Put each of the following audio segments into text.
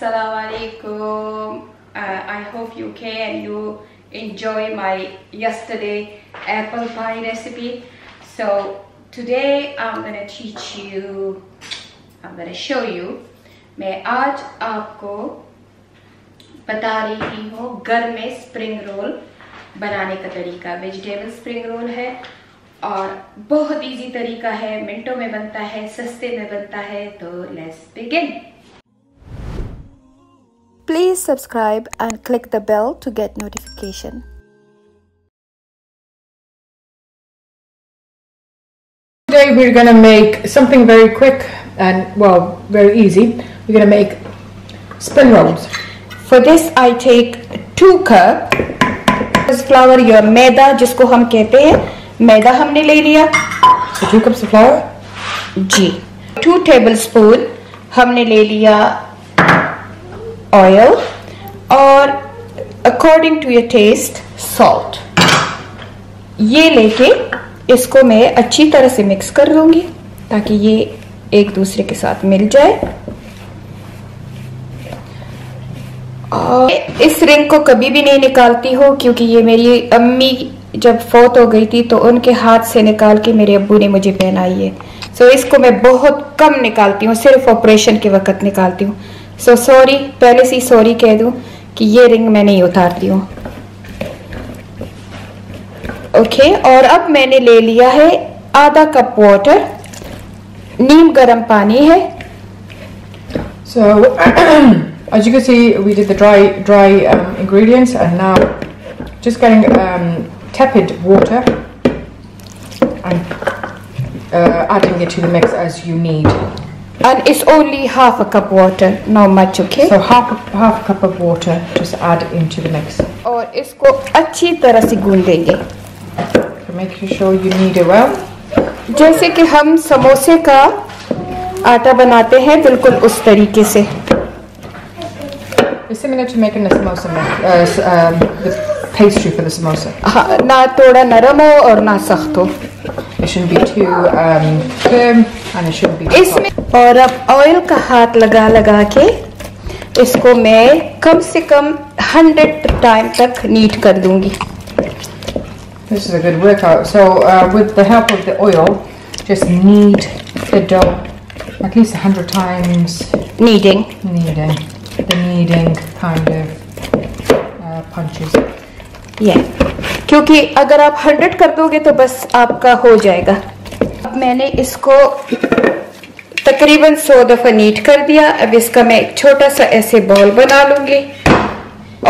Assalamualaikum. I hope you okay and you enjoy my yesterday apple pie recipe. So today I'm gonna show you. मैं आज आपको बता रही हूँ घर में स्प्रिंग रोल बनाने का तरीका। वेजिटेबल स्प्रिंग रोल है और बहुत इजी तरीका है, मिनटों में बनता है, सस्ते में बनता है। तो let's begin. Please subscribe and click the bell to get notification. Today we're going to make something very quick and very easy. We're going to make spring rolls. For this I take 2 cups flour या मैदा जिसको हम कहते हैं, मैदा हमने ले लिया। So 2 cups of flour ji. 2 tablespoon हमने ले लिया ऑयल और according to your taste salt. ये लेके इसको मैं अच्छी तरह से मिक्स कर लूंगी ताकि ये एक दूसरे के साथ मिल जाए। और इस रिंग को कभी भी नहीं निकालती हूँ क्योंकि ये मेरी अम्मी जब फौत हो गई थी तो उनके हाथ से निकाल के मेरे अब्बू ने मुझे पहनाई है। सो इसको मैं बहुत कम निकालती हूँ, सिर्फ ऑपरेशन के वक्त निकालती हूँ। सो सॉरी, पहले से सॉरी कह दूं कि ये रिंग मैं नहीं उतारती हूँ। ओके, और अब मैंने ले लिया है आधा कप वाटर, नीम गर्म पानी है। So as you can see, we did the dry ingredients and now just getting tepid water and adding it to the mix as you need. And it's only half a cup water, not much, okay? So half a cup of water just add into the mix. और इसको अच्छी तरह से गूंदेंगे। So make sure you knead it well. जैसे कि हम समोसे का आटा बनाते हैं, बिल्कुल उस तरीके से। It's similar to making a samosa, the pastry for the samosa. हाँ, ना थोड़ा नरम हो और ना सख्त हो। It shouldn't be too firm and it shouldn't be too इसमें और अब ऑयल का हाथ लगा के इसको मैं कम से कम 100 टाइम तक नीड कर दूंगी। This is a good workout. So with the help of the oil, just knead the dough at least 100 times. Kneading. The kneading kind of punches. Yeah. क्योंकि अगर आप 100 कर दोगे तो बस आपका हो जाएगा। अब मैंने इसको तकरीबन 100 दफा नीट कर दिया। अब इसका मैं एक छोटा सा ऐसे बॉल बना लूंगी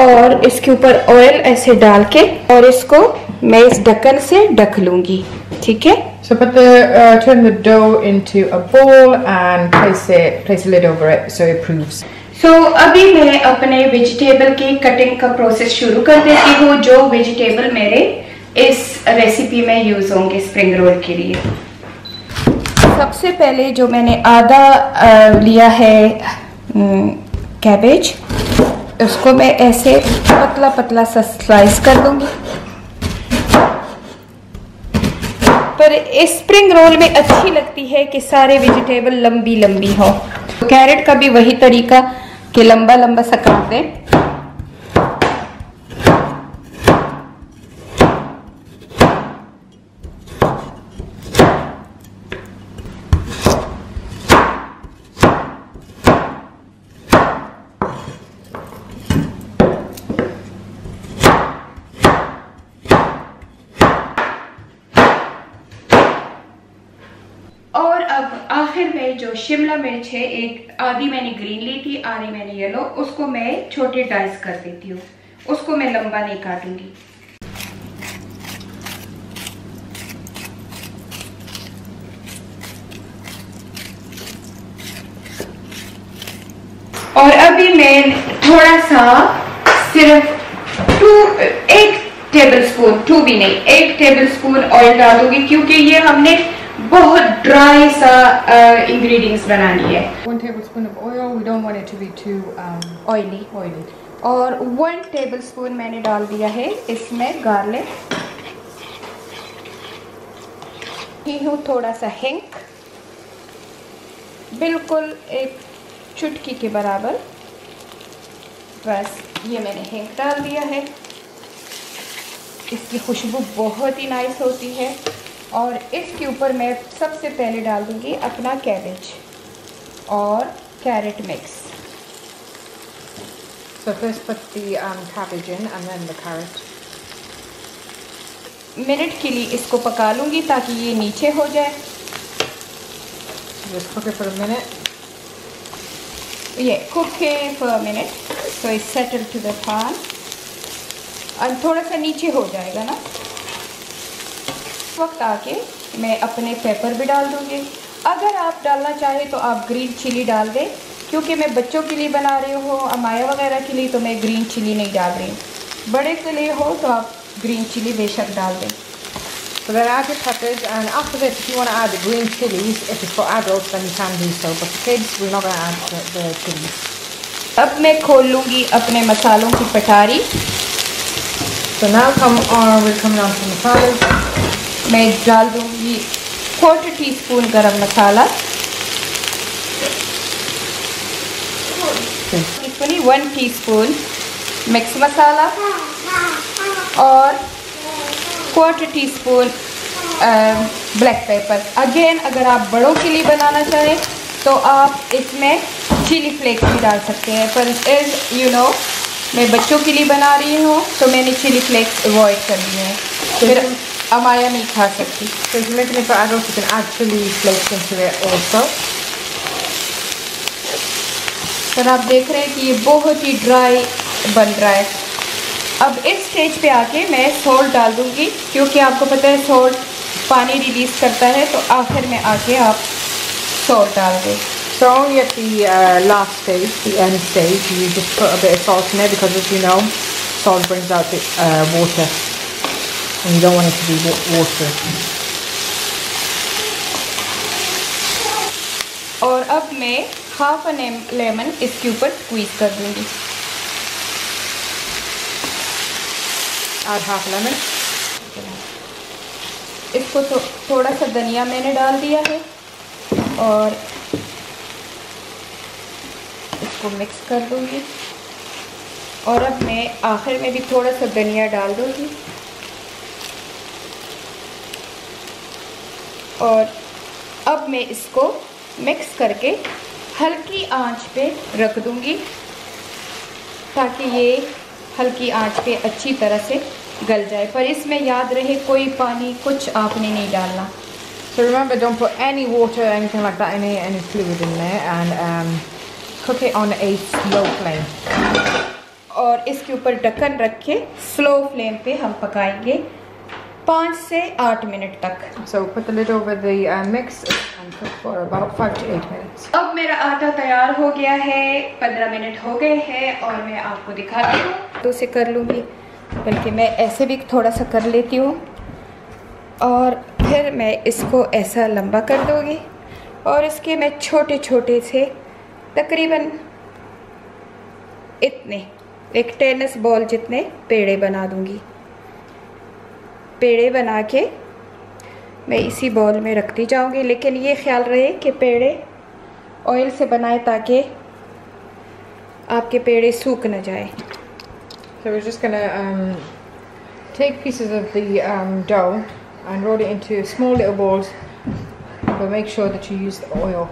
और इसके ऊपर ऑयल ऐसे डाल के और इसको मैं इस ढक्कन से ढक लूंगी। ठीक है? So turn the dough into a bowl and place a lid over it so it proofs. So अभी मैं अपने वेजिटेबल की कटिंग का प्रोसेस शुरू कर देती हूँ, जो वेजिटेबल मेरे इस रेसिपी में यूज होंगे स्प्रिंग रोल के लिए। सबसे पहले जो मैंने आधा लिया है कैबेज, उसको मैं ऐसे पतला पतला सा स्लाइस कर दूंगी। पर इस स्प्रिंग रोल में अच्छी लगती है कि सारे वेजिटेबल लंबी लंबी हो। कैरेट का भी वही तरीका कि लंबा लंबा सा काट दें। और अब आखिर में जो शिमला मिर्च है, एक आधी मैंने ग्रीन ली थी, आधी मैंने येलो, उसको मैं छोटे डाइस कर देती हूँ। उसको मैं लंबा नहीं काटूंगी। और अभी मैं थोड़ा सा सिर्फ 1 टेबलस्पून, 2 भी नहीं, 1 टेबलस्पून ऑयल डाल दूंगी क्योंकि ये हमने बहुत ड्राई सा इंग्रेडिएंट्स बनानी है। 1 tablespoon of oil. We don't want it to be too oily. और 1 टेबलस्पून मैंने डाल दिया है इसमें गार्लिक। हूँ थोड़ा सा हिंग, बिल्कुल एक चुटकी के बराबर। बस ये मैंने हिंग डाल दिया है। इसकी खुशबू बहुत ही नाइस होती है। और इसके ऊपर मैं सबसे पहले डाल दूँगी अपना कैबेज और carrot mix. So first put the cabbage in and then the carrot. Minute के लिए इसको पका लूँगी ताकि ये नीचे हो जाए। Just cook it for a minute. Yeah, cook it for a minute so it settle to the pan. और थोड़ा सा नीचे हो जाएगा ना, इस वक्त आके मैं अपने पेपर भी डाल दूँगी। अगर आप डालना चाहें तो आप ग्रीन चिली डाल दें, क्योंकि मैं बच्चों के लिए बना रही हूँ, अमाया वगैरह के लिए, तो मैं ग्रीन चिली नहीं डाल रही हूँ। बड़े के लिए हो तो आप ग्रीन चिली बेशक डाल दें। So then add your peppers, and after this, if you want to add the green chilies, if it's for adults, then you can do so. But for kids, we're not going to add the chilies. अब मैं खोल लूँगी अपने मसालों की पटारी। So now we're coming on to masalas. मैं डाल दूँगी 1/4 टीस्पून गरम मसाला, 1 टीस्पून मिक्स मसाला और 1/4 टीस्पून ब्लैक पेपर। अगेन अगर आप बड़ों के लिए बनाना चाहें तो आप इसमें चिली फ्लेक्स भी डाल सकते हैं, पर एज यू नो मैं बच्चों के लिए बना रही हूँ तो मैंने चिली फ्लेक्स अवॉइड कर दिए हैं, फिर अमाया नहीं खा सकती। So if you're making it for adults, you can add chili flakes into it also. पर आप देख रहे हैं कि ये बहुत ही ड्राई बन रहा है। अब इस स्टेज पे आके मैं सॉल्ट डाल दूँगी, क्योंकि आपको पता है सॉल्ट पानी रिलीज़ करता है, तो आखिर में आके आप सॉल्ट डाल दें। So only at the last stage, the end stage, you just put a bit of salt in there, because as you know, salt brings out the water, and you don't want it to be watery. और अब मैं half lemon इसके ऊपर squeeze कर दूँगी। Add half a lemon. इसको थोड़ा सा धनिया मैंने डाल दिया है और इसको मिक्स कर दूँगी। और अब मैं आखिर में भी थोड़ा सा धनिया डाल दूँगी और अब मैं इसको मिक्स करके हल्की आंच पे रख दूँगी, ताकि ये हल्की आंच पे अच्छी तरह से गल जाए। पर इसमें याद रहे कोई पानी कुछ आपने नहीं डालना। So remember, don't put any water or anything like that in it, any fluid in there, and cook it on a slow flame. और इसके ऊपर ढक्कन रख के स्लो फ्लेम पे हम पकाएंगे 5 से 8 मिनट तक। So put the lid over the mix and cook for about 5 to 8 minutes. अब मेरा आटा तैयार हो गया है, 15 मिनट हो गए हैं और मैं आपको दिखाती हूँ। तो से कर लूँगी, बल्कि मैं ऐसे भी थोड़ा सा कर लेती हूँ और फिर मैं इसको ऐसा लंबा कर दूँगी और इसके मैं छोटे छोटे से तकरीबन इतने एक टेनिस बॉल जितने पेड़े बना दूँगी। पेड़े बना के मैं इसी बॉल में रखती जाऊँगी, लेकिन ये ख्याल रहे कि पेड़े ऑयल से बनाए ताकि आपके पेड़े सूख न जाए। So we're just gonna take pieces of the dough and roll it into small little balls, but make sure that you use the oil.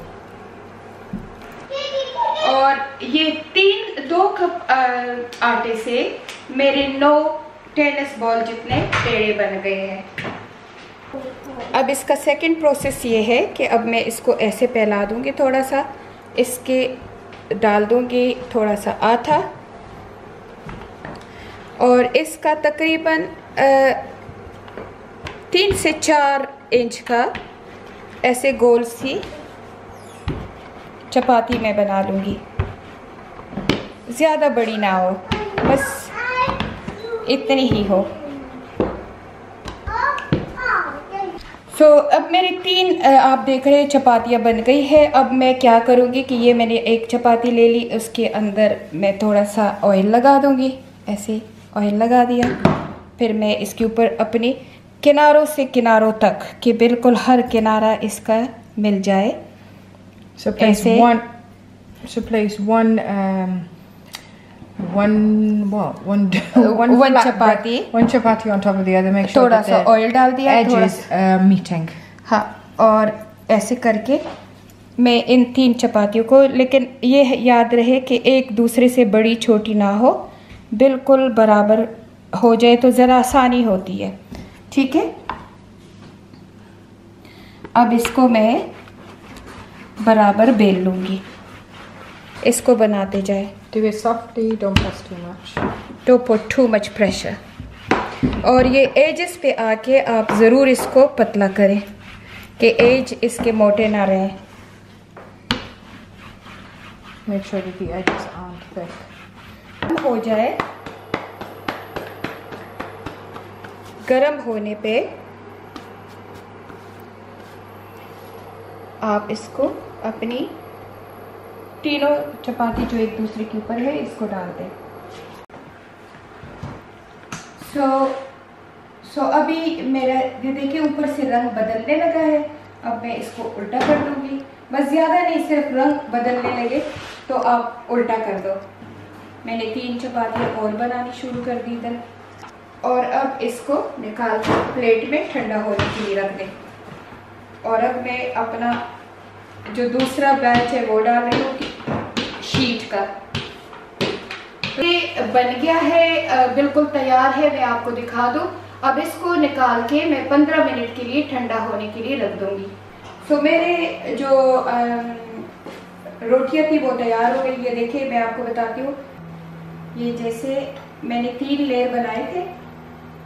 और ये 2 कप आटे से मेरे 9 टेनिस बॉल जितने पेड़े बन गए हैं। अब इसका सेकंड प्रोसेस ये है कि अब मैं इसको ऐसे फैला दूंगी, थोड़ा सा इसके डाल दूंगी थोड़ा सा आटा और इसका तकरीबन 3 से 4 इंच का ऐसे गोल सी चपाती मैं बना लूँगी। ज़्यादा बड़ी ना हो, बस इतनी ही हो। सो अब मेरी 3 आप देख रहे हैं चपातियाँ बन गई है। अब मैं क्या करूँगी कि ये मैंने एक चपाती ले ली, उसके अंदर मैं थोड़ा सा ऑयल लगा दूँगी, ऐसे ऑयल लगा दिया। फिर मैं इसके ऊपर अपनी किनारों से किनारों तक कि बिल्कुल हर किनारा इसका मिल जाए। So place one one chapati. One chapati on top of the other. Make sure थोड़ा सा ऑयल डाल दिया, edges meeting. हाँ, और ऐसे करके मैं इन 3 चपातियों को, लेकिन ये याद रहे कि एक दूसरे से बड़ी छोटी ना हो, बिल्कुल बराबर हो जाए तो ज़रा आसानी होती है। ठीक है, अब इसको मैं बराबर बेल लूँगी। इसको बनाते जाए। Do it softly, don't press too much. Don't put too much pressure. और ये एजेस पे आके आप ज़रूर इसको पतला करें कि एज इसके मोटे ना रहें। Make sure that the edges aren't thick. हो जाए, गरम होने पे आप इसको अपनी तीनों चपाती जो एक दूसरे के ऊपर है इसको डाल दें। सो अभी मेरा ये देखिए ऊपर से रंग बदलने लगा है। अब मैं इसको उल्टा कर दूंगी, बस ज़्यादा नहीं, सिर्फ रंग बदलने लगे तो आप उल्टा कर दो। मैंने 3 चपातियाँ और बनानी शुरू कर दी इधर, और अब इसको निकाल कर प्लेट में ठंडा होने के लिए रख दें। और अब मैं अपना जो दूसरा बैच है वो डाल रही हूँ शीट का। ये बन गया है, बिल्कुल तैयार है, मैं आपको दिखा दूँ। अब इसको निकाल के मैं 15 मिनट के लिए ठंडा होने के लिए रख दूँगी। सो मेरे जो रोटियाँ थी वो तैयार हो गई। ये देखिए मैं आपको बताती हूँ, ये जैसे मैंने 3 लेयर बनाए थे,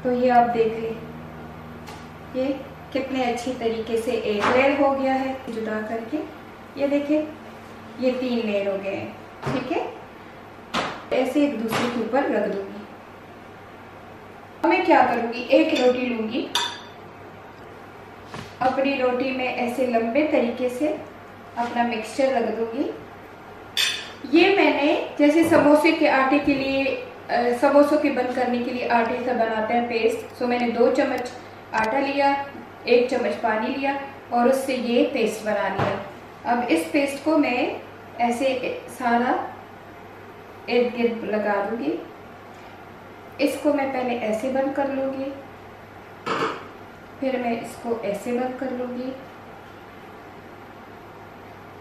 तो ये आप देख लें ये कितने अच्छी तरीके से एक लेयर हो गया है जुदा करके। ये देखिए ये 3 लेयर हो गए हैं। ठीक है, ऐसे एक दूसरे के ऊपर रख दूंगी। मैं क्या करूंगी, एक रोटी लूंगी, अपनी रोटी में ऐसे लंबे तरीके से अपना मिक्सचर रख दूंगी। ये मैंने जैसे समोसे के आटे के लिए, समोसों के बंद करने के लिए आटे से बनाते हैं पेस्ट। सो मैंने 2 चम्मच आटा लिया, 1 चम्मच पानी लिया और उससे ये पेस्ट बना लिया। अब इस पेस्ट को मैं ऐसे सारा इर्द गिर्द लगा दूंगी। इसको मैं पहले ऐसे बंद कर लूँगी, फिर मैं इसको ऐसे बंद कर लूँगी,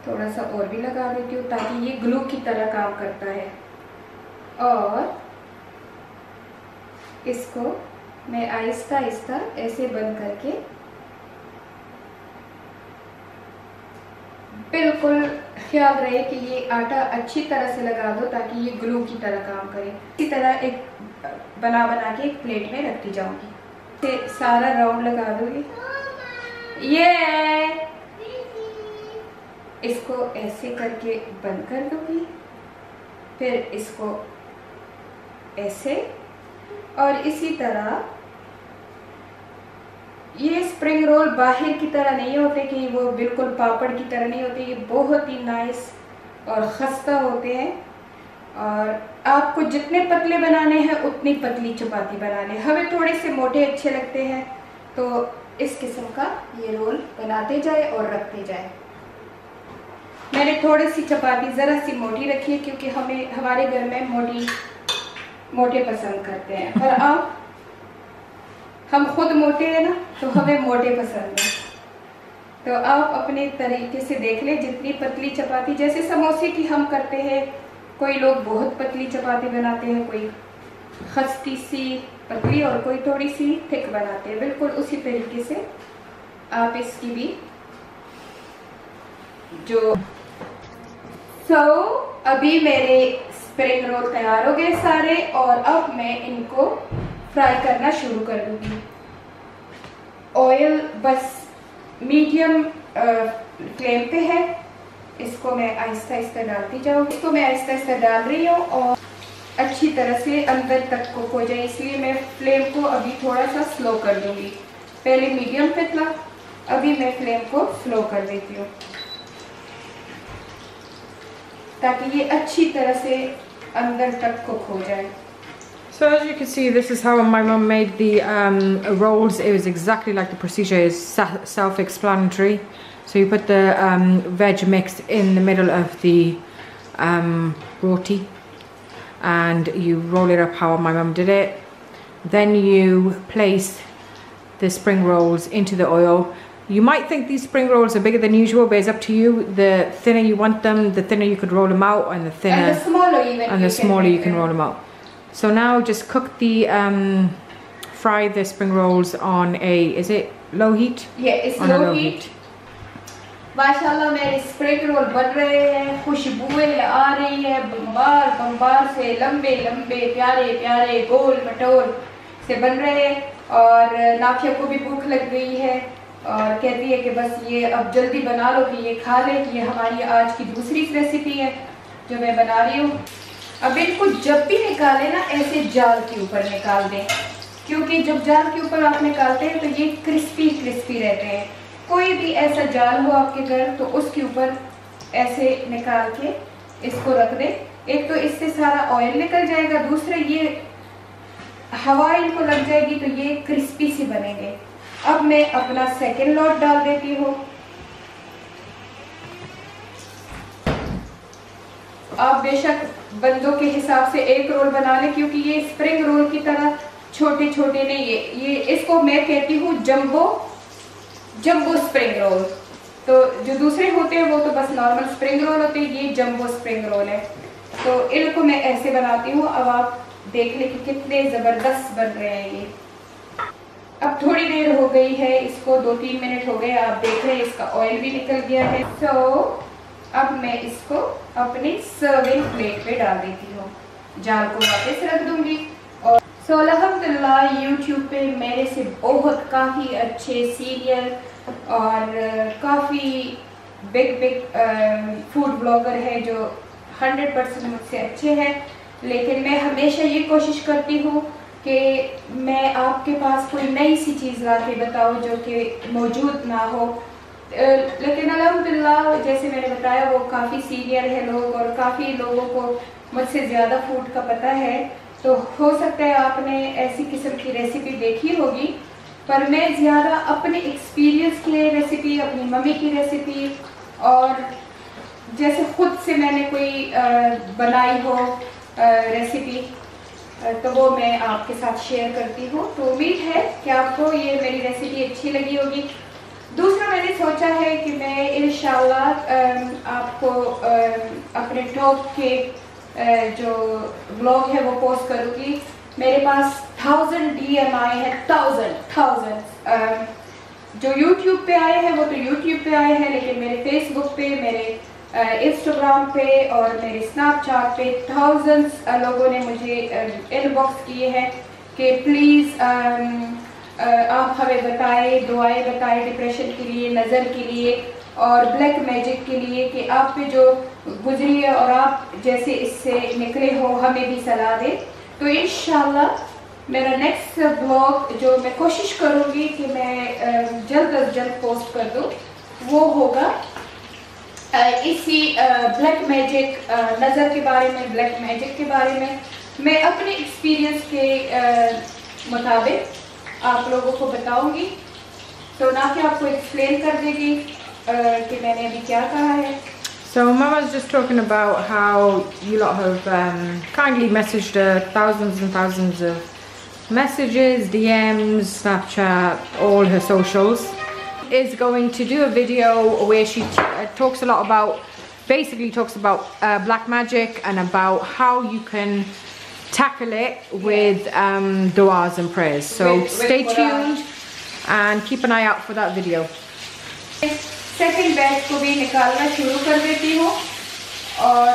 थोड़ा सा और भी लगा देती हूँ ताकि ये ग्लू की तरह काम करता है। और इसको मैं आहिस्ता आहिस्ता ऐसे बंद करके बिल्कुल ख्याल रहे कि ये आटा अच्छी तरह से लगा दो ताकि ये ग्लू की तरह काम करे। इसी तरह एक बना के एक प्लेट में रखती जाऊंगी। इसे सारा राउंड लगा दूंगी। ये इसको ऐसे करके बंद कर दूंगी, फिर इसको ऐसे, और इसी तरह ये स्प्रिंग रोल बाहर की तरह नहीं होते कि वो बिल्कुल पापड़ की तरह नहीं होते, ये बहुत ही नाइस और खस्ता होते हैं। और आपको जितने पतले बनाने हैं उतनी पतली चपाती बना लें। हमें थोड़े से मोटे अच्छे लगते हैं तो इस किस्म का ये रोल बनाते जाए और रखते जाए। मैंने थोड़ी सी चपाती ज़रा सी मोटी रखी है क्योंकि हमारे घर में मोटे पसंद करते हैं, और हम खुद मोटे हैं ना, तो हमें मोटे पसंद है। तो आप अपने तरीके से देख लें, जितनी पतली चपाती, जैसे समोसे की हम करते हैं, कोई लोग बहुत पतली चपाती बनाते हैं, कोई खस्ती सी पतली और कोई थोड़ी सी थिक बनाते हैं, बिल्कुल उसी तरीके से आप इसकी भी जो अभी मेरे स्प्रिंग रोल तैयार हो गए सारे, और अब मैं इनको फ्राई करना शुरू कर दूंगी। ऑयल बस मीडियम फ्लेम पे है, इसको मैं आहिस्ता आहिस्ता डालती जाऊँगी। इसको मैं आहिस्ता आहिस्ता डाल रही हूँ और अच्छी तरह से अंदर तक कुक हो जाए, इसलिए मैं फ्लेम को अभी थोड़ा सा स्लो कर दूंगी। पहले मीडियम पे था, अभी मैं फ्लेम को स्लो कर देती हूँ ताकि ये अच्छी तरह से अंदर तक कुक हो जाए। So as you can see, this is how my mum made the rolls. It was exactly like the procedure is self-explanatory. So you put the veg mix in the middle of the roti, and you roll it up how my mum did it. Then you place the spring rolls into the oil. You might think these spring rolls are bigger than usual, but it's up to you. The thinner you want them, the thinner you could roll them out, and the thinner and the smaller even and the smaller you can roll them out. So now just cook the fry the spring rolls on a, is it low heat? Yeah, it's low heat. माशाल्लाह मेरे spring roll बन रहे हैं, खुशबुएं आ रही है, bomber bomber से लंबे लंबे प्यारे प्यारे गोल मटोल से बन रहे हैं। और नाफिया को भी भूख लग गई है और कहती है कि बस ये अब जल्दी बना लो कि ये खा ले, कि ये हमारी आज की दूसरी रेसिपी है जो मैं बना रही हूँ। अब इनको जब भी निकालें ना ऐसे जाल के ऊपर निकाल दें, क्योंकि जब जाल के ऊपर आप निकालते हैं तो ये क्रिस्पी क्रिस्पी रहते हैं। कोई भी ऐसा जाल हो आपके घर तो उसके ऊपर ऐसे निकाल के इसको रख दें। एक तो इससे सारा ऑयल निकल जाएगा, दूसरा ये हवा इनको लग जाएगी तो ये क्रिस्पी से बनेंगे। अब मैं अपना सेकंड लॉट डाल देती हूँ। आप बेशक बंदों के हिसाब से एक रोल बना लें, क्योंकि ये स्प्रिंग रोल की तरह छोटे छोटे नहीं है। ये इसको मैं कहती हूँ जंबो स्प्रिंग रोल। तो जो दूसरे होते हैं वो तो बस नॉर्मल स्प्रिंग रोल होते हैं, ये जंबो स्प्रिंग रोल है। तो इनको मैं ऐसे बनाती हूँ। अब आप देख लें कि कितने ज़बरदस्त बन रहे हैं ये। अब थोड़ी देर हो गई है, इसको 2-3 मिनट हो गए, आप देख रहे हैं इसका ऑयल भी निकल गया है। अब मैं इसको अपनी सर्विंग प्लेट पे डाल देती हूँ, जाल को वापस रख दूंगी। और अल्हम्दुलिल्लाह यूट्यूब पे मेरे से काफ़ी अच्छे सीरियल और काफ़ी बिग फूड ब्लॉगर है जो 100% मुझसे अच्छे हैं। लेकिन मैं हमेशा ये कोशिश करती हूँ कि मैं आपके पास कोई नई सी चीज़ ला के बताऊँ जो कि मौजूद ना हो। लेकिन अल्हम्दुलिल्लाह जैसे मैंने बताया वो काफ़ी सीनियर है लोग और काफ़ी लोगों को मुझसे ज़्यादा फूड का पता है। तो हो सकता है आपने ऐसी किस्म की रेसिपी देखी होगी, पर मैं ज़्यादा अपने एक्सपीरियंस की रेसिपी, अपनी मम्मी की रेसिपी और जैसे खुद से मैंने कोई बनाई हो रेसिपी तो वो मैं आपके साथ शेयर करती हूँ। तो उम्मीद है कि आपको ये मेरी रेसिपी अच्छी लगी होगी। दूसरा मैंने सोचा है कि मैं इंशाल्लाह आपको अपने टॉप के जो ब्लॉग है वो पोस्ट करूँगी। मेरे पास 1000 DM आए हैं, 1000 जो यूट्यूब पे आए हैं वो तो यूट्यूब पे आए हैं, लेकिन मेरे फेसबुक पे, मेरे इंस्टाग्राम पे और मेरे स्नैपचैट पे thousands लोगों ने मुझे इनबॉक्स किए हैं कि प्लीज़ आप हमें बताएं, दुआएं बताएं डिप्रेशन के लिए, नज़र के लिए और ब्लैक मैजिक के लिए कि आप पे जो गुजरी है और आप जैसे इससे निकले हो हमें भी सलाह दें। तो इंशाल्लाह मेरा नेक्स्ट ब्लॉग जो मैं कोशिश करूँगी कि मैं जल्द अज जल्द पोस्ट कर दूँ वो होगा इसी ब्लैक मैजिक, नज़र के बारे में, ब्लैक मैजिक के बारे में। मैं अपने एक्सपीरियंस के मुताबिक आप लोगों को बताऊंगी। तो ना कि आपको एक्सप्लेन कर देगी कि मैंने अभी क्या कहा है। So Mama's just talking about how you lot have kindly messaged her thousands and thousands of messages, DMs, Snapchat, all her socials. Is going to do a video where she talks a lot about, basically talks about black magic and about how you can tackle it with du'as and prayers. So stay tuned and keep an eye out for that video. Second batch को भी निकालना शुरू कर देती हूँ और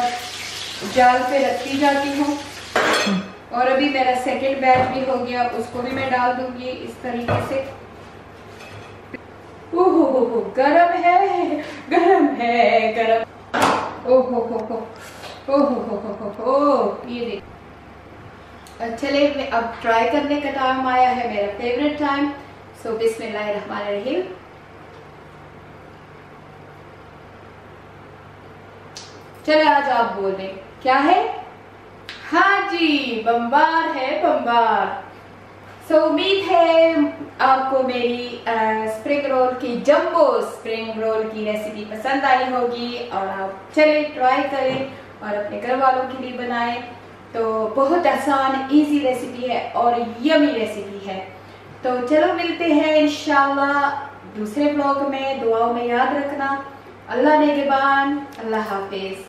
जाल पे रखती जाती हूँ। और अभी मेरा सेकंड बैच भी हो गया, उसको भी मैं डाल दूंगी इस तरीके से। ओहो गरम है, गरम है, गरम। ओहो ये देख। चले अब ट्राई करने का टाइम आया है, मेरा फेवरेट टाइम। सो बिस्मिल्लाहिर्रहमानिर्रहीम। चले आज आप बोल दें क्या है? हाँ जी, बम्बार है, बम्बार। सो उम्मीद है आपको मेरी स्प्रिंग रोल की, जंबो स्प्रिंग रोल की रेसिपी पसंद आई होगी और आप चले ट्राई करें और अपने घर वालों के लिए बनाएं। तो बहुत आसान इजी रेसिपी है और यमी रेसिपी है। तो चलो मिलते हैं इंशाल्लाह दूसरे ब्लॉग में। दुआओं में याद रखना। अल्लाह नेगेबान। अल्लाह हाफिज।